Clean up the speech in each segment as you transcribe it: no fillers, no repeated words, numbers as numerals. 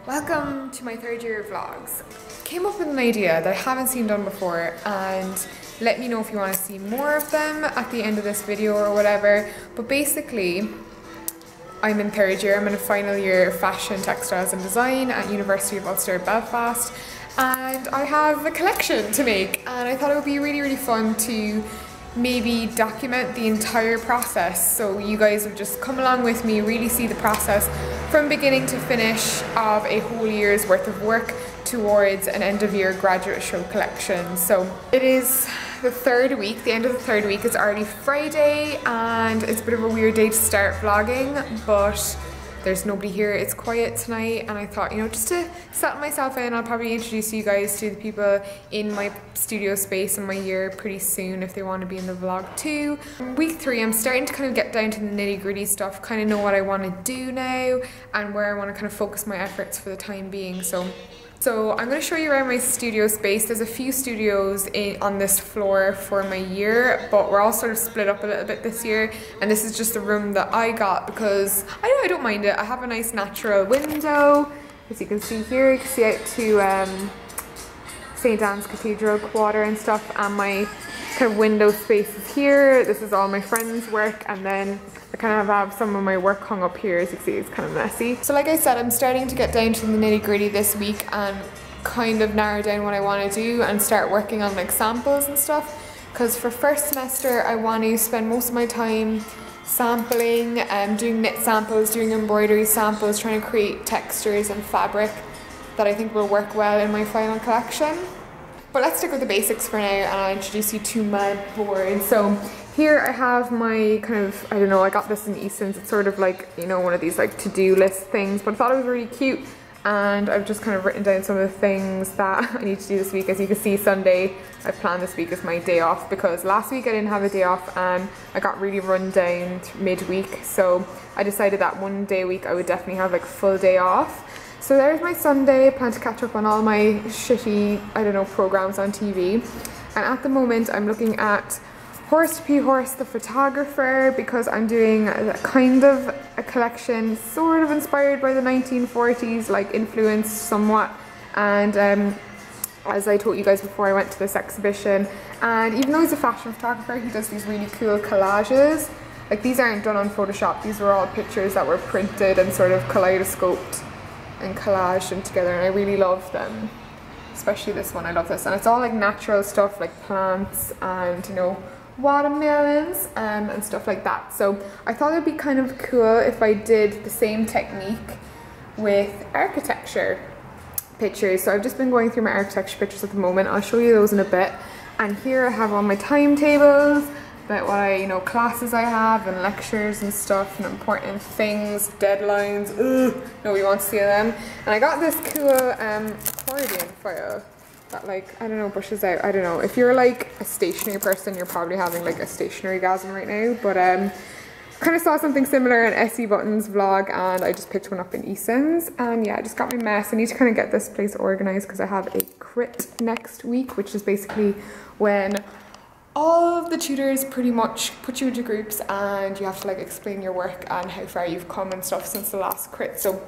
Welcome to my third year vlogs. Came up with an idea that I haven't seen done before, and let me know if you want to see more of them at the end of this video or whatever. But basically, I'm in third year, I'm in a final year of fashion, textiles and design at University of Ulster Belfast, and I have a collection to make, and I thought it would be really fun to maybe document the entire process, so you guys would just come along with me, really see the process from beginning to finish of a whole year's worth of work towards an end of year graduate show collection. So it is the third week, the end of the third week. It's already Friday and it's a bit of a weird day to start vlogging, but there's nobody here, it's quiet tonight, and I thought, you know, just to settle myself in, I'll probably introduce you guys to the people in my studio space in my year pretty soon if they want to be in the vlog too. Week 3, I'm starting to kind of get down to the nitty-gritty stuff, kind of know what I want to do now and where I want to kind of focus my efforts for the time being. So I'm going to show you around my studio space. There's a few studios on this floor for my year, but we're all sort of split up a little bit this year, and this is just the room that I got because I don't mind it. I have a nice natural window, as you can see here. You can see out to St. Anne's Cathedral Quarter and stuff, and my kind of window space is here. This is all my friends' work, and then I kind of have some of my work hung up here. As you can see, it's kind of messy. So like I said, I'm starting to get down to the nitty-gritty this week and kind of narrow down what I want to do and start working on like samples and stuff, because for first semester I want to spend most of my time sampling, doing knit samples, doing embroidery samples, trying to create textures and fabric that I think will work well in my final collection. But let's stick with the basics for now, and I'll introduce you to my board. So here I have my kind of, I don't know, I got this in Easton's. It's sort of like, you know, one of these like to-do list things, but I thought it was really cute, and I've just kind of written down some of the things that I need to do this week. As you can see, Sunday, I planned this week as my day off because last week I didn't have a day off and I got really run down midweek. So I decided that one day a week I would definitely have like a full day off. So there's my Sunday. I plan to catch up on all my shitty, I don't know, programs on TV. And at the moment I'm looking at Horse to P Horse the Photographer, because I'm doing a kind of a collection sort of inspired by the 1940s, like influenced somewhat. And as I told you guys before, I went to this exhibition, and even though he's a fashion photographer, he does these really cool collages. Like, these aren't done on Photoshop, these were all pictures that were printed and sort of kaleidoscoped and collaged them together, and I really love them. Especially this one, I love this. And it's all like natural stuff, like plants and, you know, watermelons and stuff like that. So I thought it'd be kind of cool if I did the same technique with architecture pictures. So I've just been going through my architecture pictures at the moment. I'll show you those in a bit. And here I have all my timetables about what classes I have and lectures and stuff and important things, deadlines. Nobody wants to see them. And I got this cool accordion foil that, like, I don't know, brushes out. I don't know. If you're like a stationery person, you're probably having like a stationery gasm right now. But kind of saw something similar in Essie Button's vlog, and I just picked one up in Easton's. And yeah, I just got my mess. I need to kind of get this place organized because I have a crit next week, which is basically when all of the tutors pretty much put you into groups and you have to like explain your work and how far you've come and stuff since the last crit. So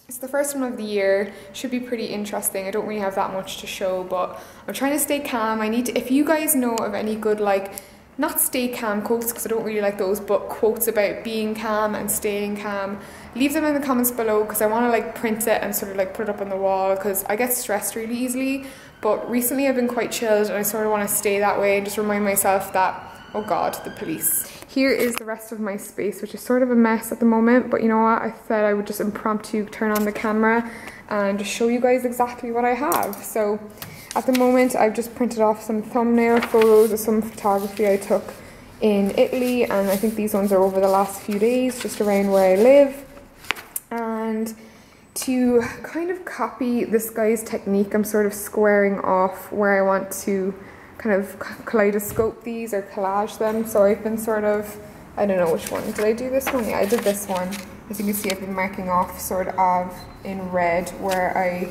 it's the first one of the year, should be pretty interesting. I don't really have that much to show, but I'm trying to stay calm. I need to, if you guys know of any good, like, not stay calm quotes, because I don't really like those, but quotes about being calm and staying calm, leave them in the comments below, because I want to like print it and sort of like put it up on the wall, because I get stressed really easily. But recently I've been quite chilled, and I sort of want to stay that way and just remind myself that, oh god, the police. Here is the rest of my space, which is sort of a mess at the moment, but you know what, I thought I would just impromptu turn on the camera and just show you guys exactly what I have. So at the moment I've just printed off some thumbnail photos of some photography I took in Italy, and I think these ones are over the last few days, just around where I live. And to kind of copy this guy's technique, I'm sort of squaring off where I want to kind of kaleidoscope these or collage them. So I've been sort of, I don't know which one. Did I do this one? Yeah, I did this one. As you can see, I've been marking off sort of in red where I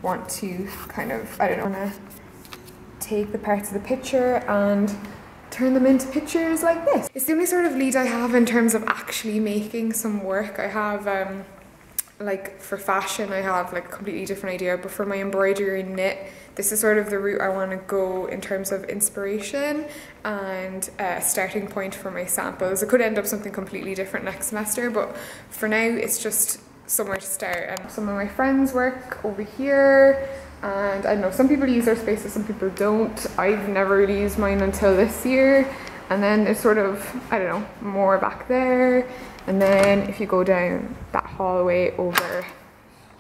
want to kind of, I don't know, want to take the parts of the picture and turn them into pictures like this. It's the only sort of lead I have in terms of actually making some work. I have like for fashion I have like a completely different idea, but for my embroidery and knit, this is sort of the route I want to go in terms of inspiration and a starting point for my samples. It could end up something completely different next semester, but for now it's just somewhere to start. And some of my friends work over here, and I know some people use their spaces, some people don't. I've never really used mine until this year. And then there's sort of, I don't know, more back there. And then if you go down that hallway over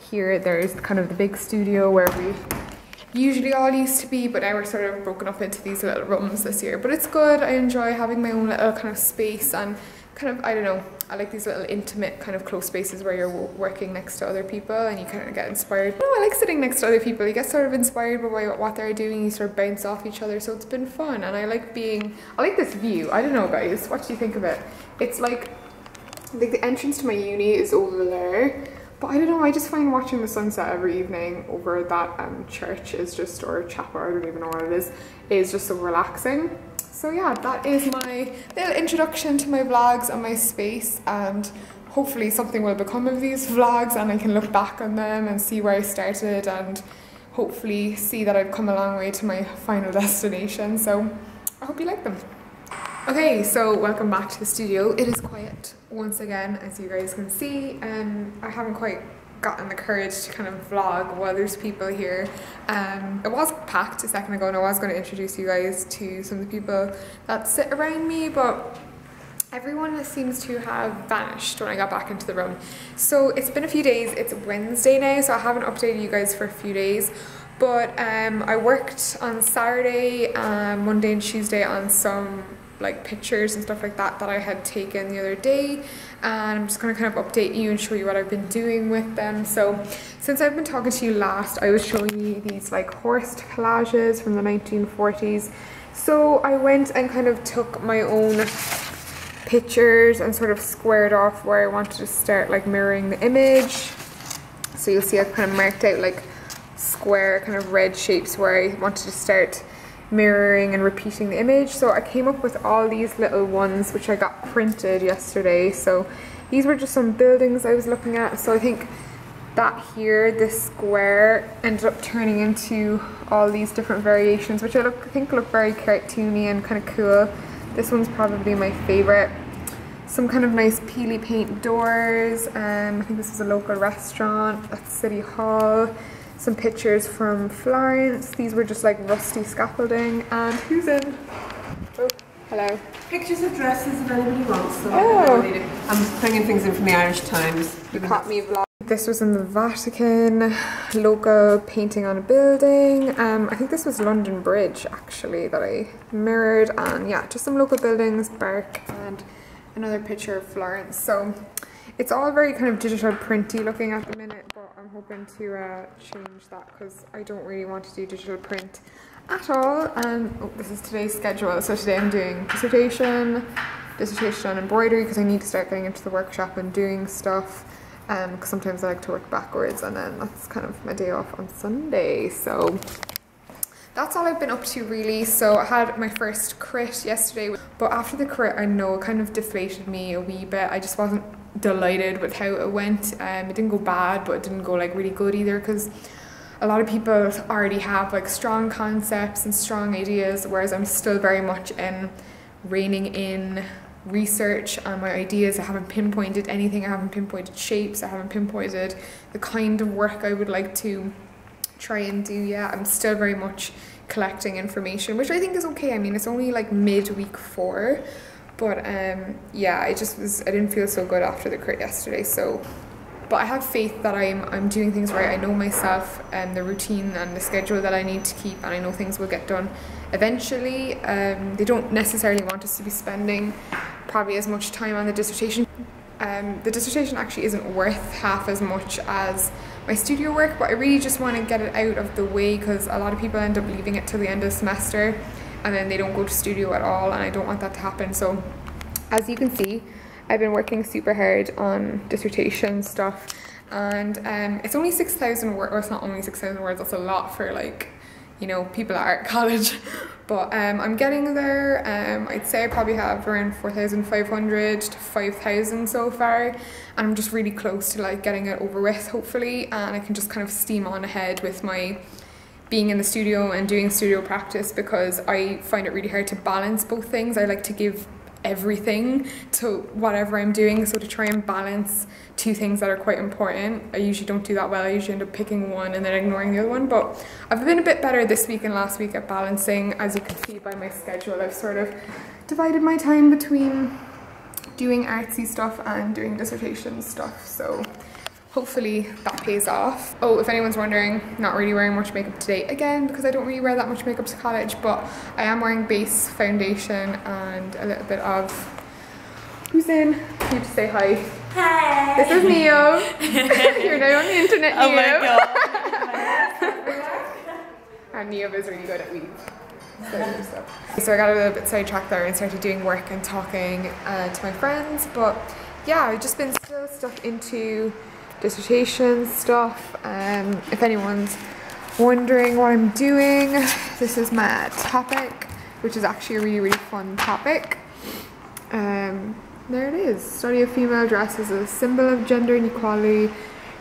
here, there's kind of the big studio where we usually all used to be, but now we're sort of broken up into these little rooms this year. But it's good. I enjoy having my own little kind of space, and kind of, I don't know, I like these little intimate kind of close spaces where you're working next to other people and you kind of get inspired. I like sitting next to other people. You get sort of inspired by what they're doing. You sort of bounce off each other. So it's been fun, and I like this view. I don't know, guys, what do you think of it? It's like the entrance to my uni is over there, but I don't know, I just find watching the sunset every evening over that church is just, or chapel, I don't even know what it is just so relaxing. So yeah, that is my little introduction to my vlogs and my space, and hopefully something will become of these vlogs and I can look back on them and see where I started and hopefully see that I've come a long way to my final destination. So I hope you like them. Okay, so welcome back to the studio. It is quiet once again, as you guys can see. I haven't quite gotten the courage to kind of vlog while there's people here. It was packed a second ago, and I was going to introduce you guys to some of the people that sit around me, but everyone seems to have vanished when I got back into the room. So it's been a few days. It's Wednesday now, so I haven't updated you guys for a few days. But I worked on Saturday, Monday and Tuesday on some like pictures and stuff like that I had taken the other day, and I'm just going to kind of update you and show you what I've been doing with them. So since I've been talking to you last, I was showing you these like horsed collages from the 1940s. So I went and kind of took my own pictures and sort of squared off where I wanted to start like mirroring the image. So you'll see I've kind of marked out like square kind of red shapes where I wanted to start mirroring and repeating the image. So I came up with all these little ones which I got printed yesterday. So these were just some buildings I was looking at. So I think that here, this square, ended up turning into all these different variations, which I think look very cartoony and kind of cool. This one's probably my favorite. Some kind of nice peely paint doors. I think this is a local restaurant at City Hall. Some pictures from Florence. These were just like rusty scaffolding. And who's in? Oh, hello. Pictures of dresses if anybody wants them. Oh. I'm bringing things in from the Irish Times. You caught me vlog. This was in the Vatican. Local painting on a building. I think this was London Bridge actually that I mirrored. And yeah, just some local buildings, bark, and another picture of Florence. So it's all very kind of digital printy looking at the minute, but I'm hoping to change that because I don't really want to do digital print at all. And oh, this is today's schedule. So today I'm doing dissertation on embroidery because I need to start getting into the workshop and doing stuff, because sometimes I like to work backwards, and then that's kind of my day off on Sunday. So that's all I've been up to really. So I had my first crit yesterday, but after the crit I know it kind of deflated me a wee bit. I just wasn't delighted with how it went. It didn't go bad, but it didn't go like really good either, because a lot of people already have like strong concepts and strong ideas, whereas I'm still very much in reining in research on my ideas. I haven't pinpointed anything. I haven't pinpointed shapes. I haven't pinpointed the kind of work I would like to try and do yet. I'm still very much collecting information, which I think is okay. I mean, it's only like mid-week 4. But yeah, I didn't feel so good after the crit yesterday. So, but I have faith that I'm doing things right. I know myself and the routine and the schedule that I need to keep, and I know things will get done eventually. They don't necessarily want us to be spending probably as much time on the dissertation. The dissertation actually isn't worth half as much as my studio work, but I really just want to get it out of the way because a lot of people end up leaving it till the end of the semester and then they don't go to studio at all, and I don't want that to happen. So as you can see, I've been working super hard on dissertation stuff, and it's only 6,000 words, or it's not only 6,000 words, that's a lot for like you know, people are at college. But I'm getting there. I'd say I probably have around 4,500 to 5,000 so far, and I'm just really close to like getting it over with, hopefully, and I can just kind of steam on ahead with my being in the studio and doing studio practice, because I find it really hard to balance both things. I like to give everything to whatever I'm doing, so to try and balance two things that are quite important, I usually don't do that well. I usually end up picking one and then ignoring the other one, but I've been a bit better this week and last week at balancing. As you can see by my schedule, I've sort of divided my time between doing artsy stuff and doing dissertation stuff, so hopefully that pays off. Oh, if anyone's wondering, not really wearing much makeup today again, because I don't really wear that much makeup to college, but I am wearing base foundation and a little bit of, who's in? You to say hi. Hi. This is Neo. You're now on the internet, Neo. Oh my god. And Neo is really good at weave. So I got a little bit sidetracked there and started doing work and talking to my friends, but yeah, I've just been still stuck into dissertation stuff. If anyone's wondering what I'm doing, this is my topic, which is actually a really fun topic. There it is. Study of female dress as a symbol of gender inequality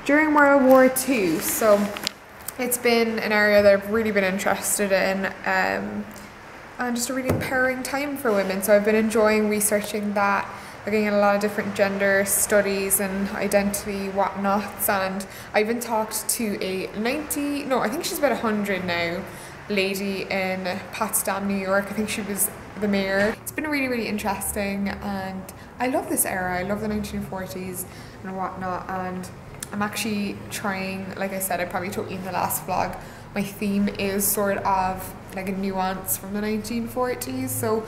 during World War II. So it's been an area that I've really been interested in, and just a really empowering time for women. So I've been enjoying researching that, looking at a lot of different gender studies and identity whatnots, and I even talked to a I think she's about 100 now, lady in Potsdam, New York. I think she was the mayor. It's been really interesting, and I love this era. I love the 1940s and whatnot, and I'm actually trying, like I said, I probably told you in the last vlog, my theme is sort of like a nuance from the 1940s, so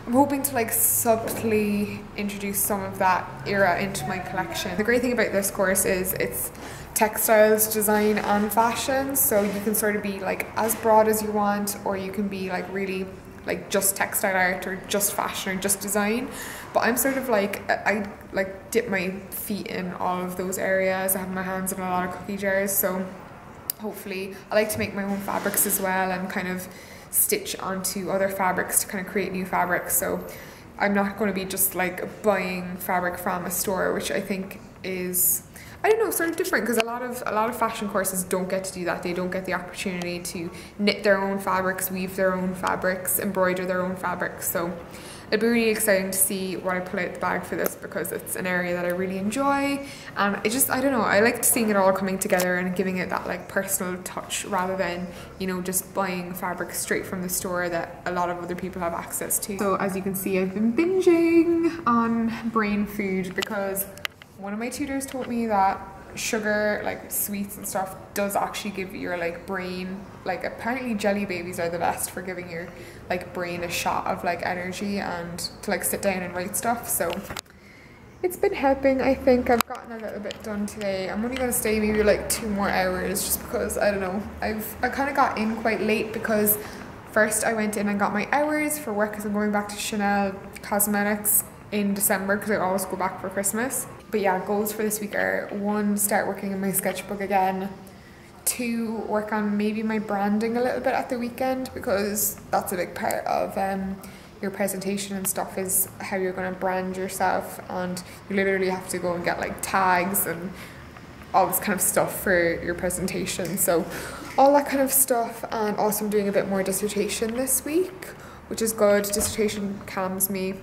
I'm hoping to like subtly introduce some of that era into my collection. The great thing about this course is it's textiles, design and fashion, so you can sort of be like as broad as you want, or you can be like really like just textile art or just fashion or just design. But I'm sort of like, I like dip my feet in all of those areas. I have my hands in a lot of cookie jars, so hopefully I like to make my own fabrics as well and kind of stitch onto other fabrics to kind of create new fabrics. So I'm not going to be just like buying fabric from a store, which I think is, I don't know, sort of different, because a lot of fashion courses don't get to do that. They don't get the opportunity to knit their own fabrics, weave their own fabrics, embroider their own fabrics. So it'll be really exciting to see what I pull out the bag for this, because it's an area that I really enjoy, and it just, I don't know, I liked seeing it all coming together and giving it that like personal touch, rather than, you know, just buying fabric straight from the store that a lot of other people have access to. So as you can see, I've been binging on brain food, because one of my tutors told me that sugar, like sweets and stuff, does actually give your like brain, like apparently jelly babies are the best for giving your like brain a shot of like energy and to like sit down and write stuff. So it's been helping. I think I've gotten a little bit done today. I'm only gonna stay maybe like 2 more hours, just because I don't know, I kind of got in quite late, because first I went in and got my hours for work, because I'm going back to Chanel Cosmetics in December, because I always go back for Christmas. But yeah, goals for this week are 1, start working on my sketchbook again, 2, work on maybe my branding a little bit at the weekend, because that's a big part of your presentation and stuff, is how you're going to brand yourself, and you literally have to go and get like tags and all this kind of stuff for your presentation. So all that kind of stuff, and also I'm doing a bit more dissertation this week, which is good. Dissertation calms me.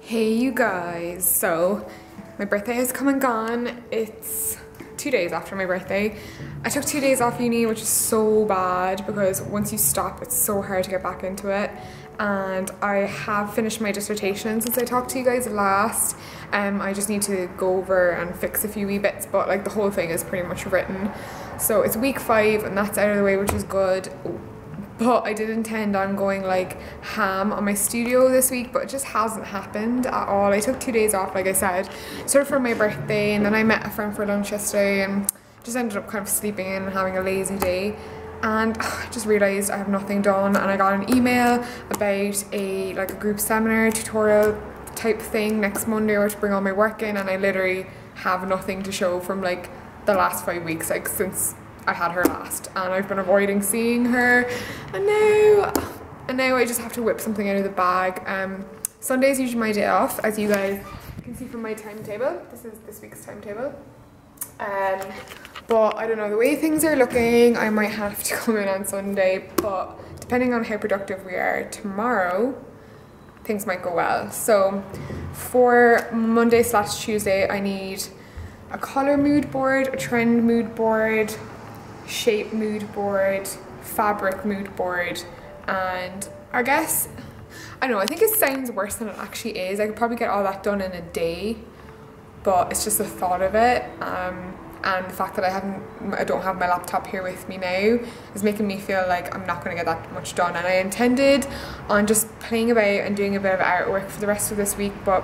Hey you guys, so my birthday has come and gone. It's 2 days after my birthday. I took 2 days off uni, which is so bad, because once you stop it's so hard to get back into it. And I have finished my dissertation since I talked to you guys last. I just need to go over and fix a few wee bits, but like the whole thing is pretty much written. So it's week 5 and that's out of the way, which is good. But I did intend on going like ham on my studio this week, but it just hasn't happened at all. I took 2 days off, like I said, sort of for my birthday, and then I met a friend for lunch yesterday and just ended up kind of sleeping in and having a lazy day. and I just realised I have nothing done, and I got an email about a group seminar tutorial type thing next Monday where to bring all my work in, and I literally have nothing to show from like the last 5 weeks, like since I had her last, and I've been avoiding seeing her, and now I just have to whip something out of the bag. Sunday is usually my day off, as you guys can see from my timetable. This is this week's timetable. But I don't know, the way things are looking, I might have to come in on Sunday, but depending on how productive we are tomorrow, things might go well. So for Monday/Tuesday, I need a colour mood board, a trend mood board, shape mood board, fabric mood board, and I guess, I don't know, I think it sounds worse than it actually is. I could probably get all that done in a day, but it's just the thought of it, and the fact that I don't have my laptop here with me now is making me feel like I'm not going to get that much done. And I intended on just playing about and doing a bit of artwork for the rest of this week, but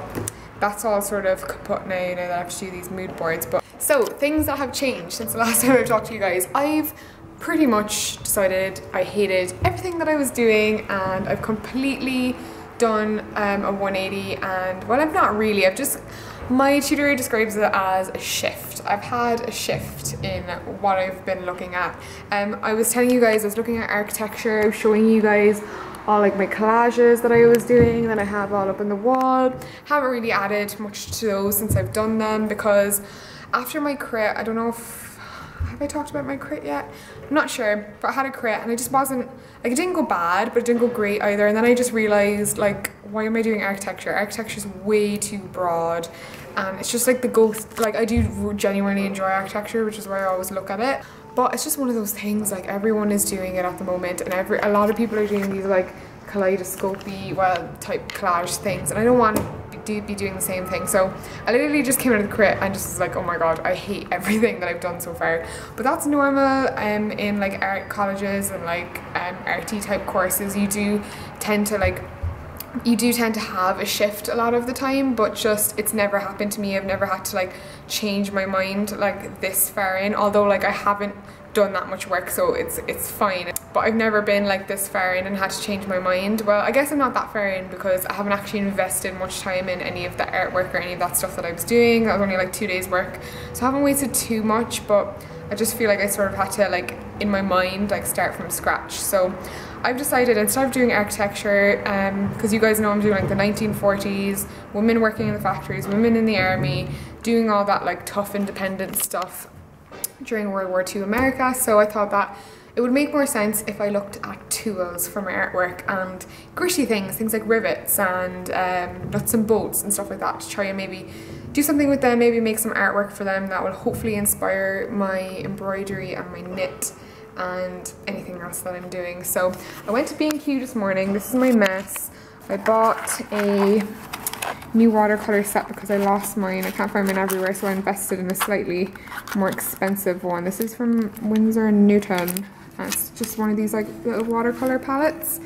that's all sort of kaput now that I have to do these mood boards. But so things that have changed since the last time I talked to you guys. I've pretty much decided I hated everything that I was doing, and I've completely done a 180, and well, I've not really, my tutor describes it as a shift. I've had a shift in what I've been looking at. I was telling you guys I was looking at architecture. I was showing you guys all like my collages that I was doing that I have all up on the wall. Haven't really added much to those since I've done them, because after my crit, I don't know if, have I talked about my crit yet? I'm not sure, but I had a crit and I just wasn't, like, it didn't go bad, but it didn't go great either. And then I just realised, like, why am I doing architecture? Architecture is way too broad, and it's just like the ghost, like, I do genuinely enjoy architecture, which is why I always look at it. But it's just one of those things, like, everyone is doing it at the moment, and a lot of people are doing these like kaleidoscopy, well, type collage things, and I don't want to be doing the same thing. So I literally just came out of the crit and just was like, oh my god, I hate everything that I've done so far. But that's normal in like art colleges and like arty type courses. You do tend to have a shift a lot of the time, but just it's never happened to me. I've never had to like change my mind like this far in, although like I haven't done that much work, so it's fine. But I've never been like this far in and had to change my mind. Well, I guess I'm not that far in because I haven't actually invested much time in any of the artwork or any of that stuff that I was doing. That was only like 2 days work, so I haven't wasted too much, but I just feel like I sort of had to, like, in my mind, like start from scratch. So I've decided instead of doing architecture, because you guys know I'm doing like the 1940s, women working in the factories, women in the army, doing all that like tough independent stuff during World War II America. So I thought that it would make more sense if I looked at tools for my artwork and gritty things like rivets and nuts and bolts and stuff like that, to try and maybe do something with them, maybe make some artwork for them that will hopefully inspire my embroidery and my knit and anything else that I'm doing. So I went to B&Q this morning. This is my mess. I bought a new watercolor set because I lost mine. I can't find mine everywhere, so I invested in a slightly more expensive one. This is from Winsor & Newton. It's just one of these like little watercolor palettes.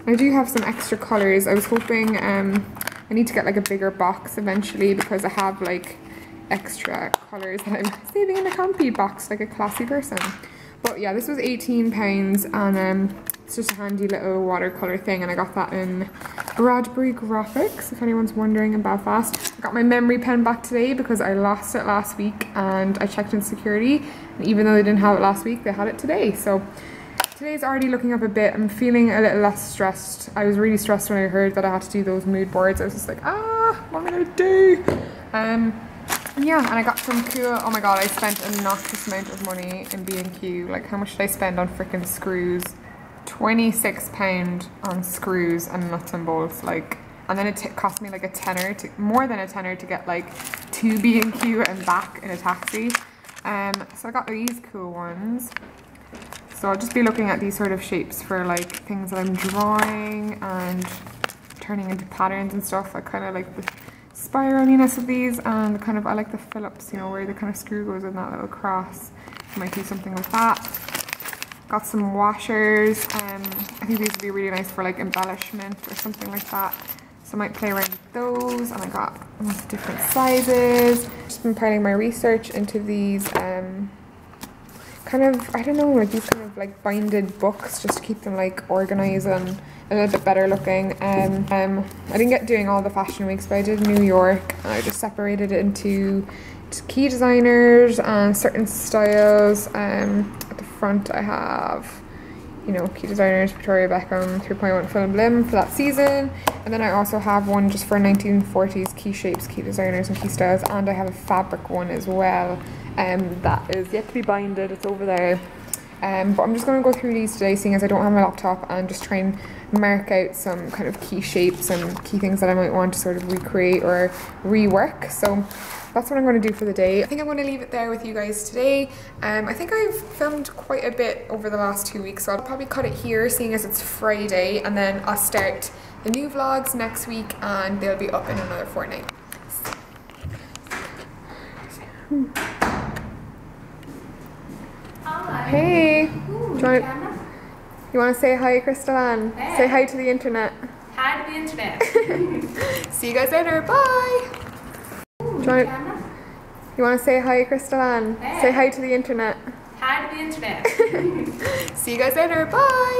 I do have some extra colors. I was hoping I need to get like a bigger box eventually, because I have like extra colors that I'm saving in a Campy box like a classy person. But yeah, this was £18, and it's just a handy little watercolor thing, and I got that in Bradbury Graphics, if anyone's wondering, in Belfast. I got my memory pen back today because I lost it last week, and I checked in security, and even though they didn't have it last week, they had it today. So today's already looking up a bit. I'm feeling a little less stressed. I was really stressed when I heard that I had to do those mood boards. I was just like, what am I gonna do? Yeah, and I got some cool, oh my god, I spent an obnoxious amount of money in B&Q. Like, how much did I spend on freaking screws? £26 on screws and nuts and bolts, like, and then it cost me like a tenner, more than a tenner, to get like to B&Q and back in a taxi. So I got these cool ones. So I'll just be looking at these sort of shapes for like things that I'm drawing and turning into patterns and stuff. I kind of like the spiraliness of these, and kind of, I like the Phillips, you know, where the kind of screw goes in that little cross. Might do something with that. Got some washers. I think these would be really nice for like embellishment or something like that. So I might play around with those. And I got lots of different sizes. Just been piling my research into these kind of, I don't know, like these kind of have like binded books just to keep them like organised and a little bit better looking. I didn't get doing all the fashion weeks, but I did New York, and I just separated it into key designers and certain styles. At the front I have, you know, key designers, Victoria Beckham, 3.1 Film Blim for that season. And then I also have one just for 1940s key shapes, key designers and key styles. And I have a fabric one as well. That is yet to be binded, it's over there. But I'm just going to go through these today, seeing as I don't have my laptop, and just try and mark out some kind of key shapes and key things that I might want to sort of recreate or rework. So that's what I'm going to do for the day. I think I'm going to leave it there with you guys today. I think I've filmed quite a bit over the last 2 weeks, so I'll probably cut it here, seeing as it's Friday, and then I'll start the new vlogs next week, and they'll be up in another fortnight. Hey, you want to say hi, Crystal Ann? Hey. Say hi to the internet. Hi to the internet. See you guys later. Bye. You want to say hi, Crystal Ann? Hey. Say hi to the internet. Hi to the internet. See you guys later. Bye.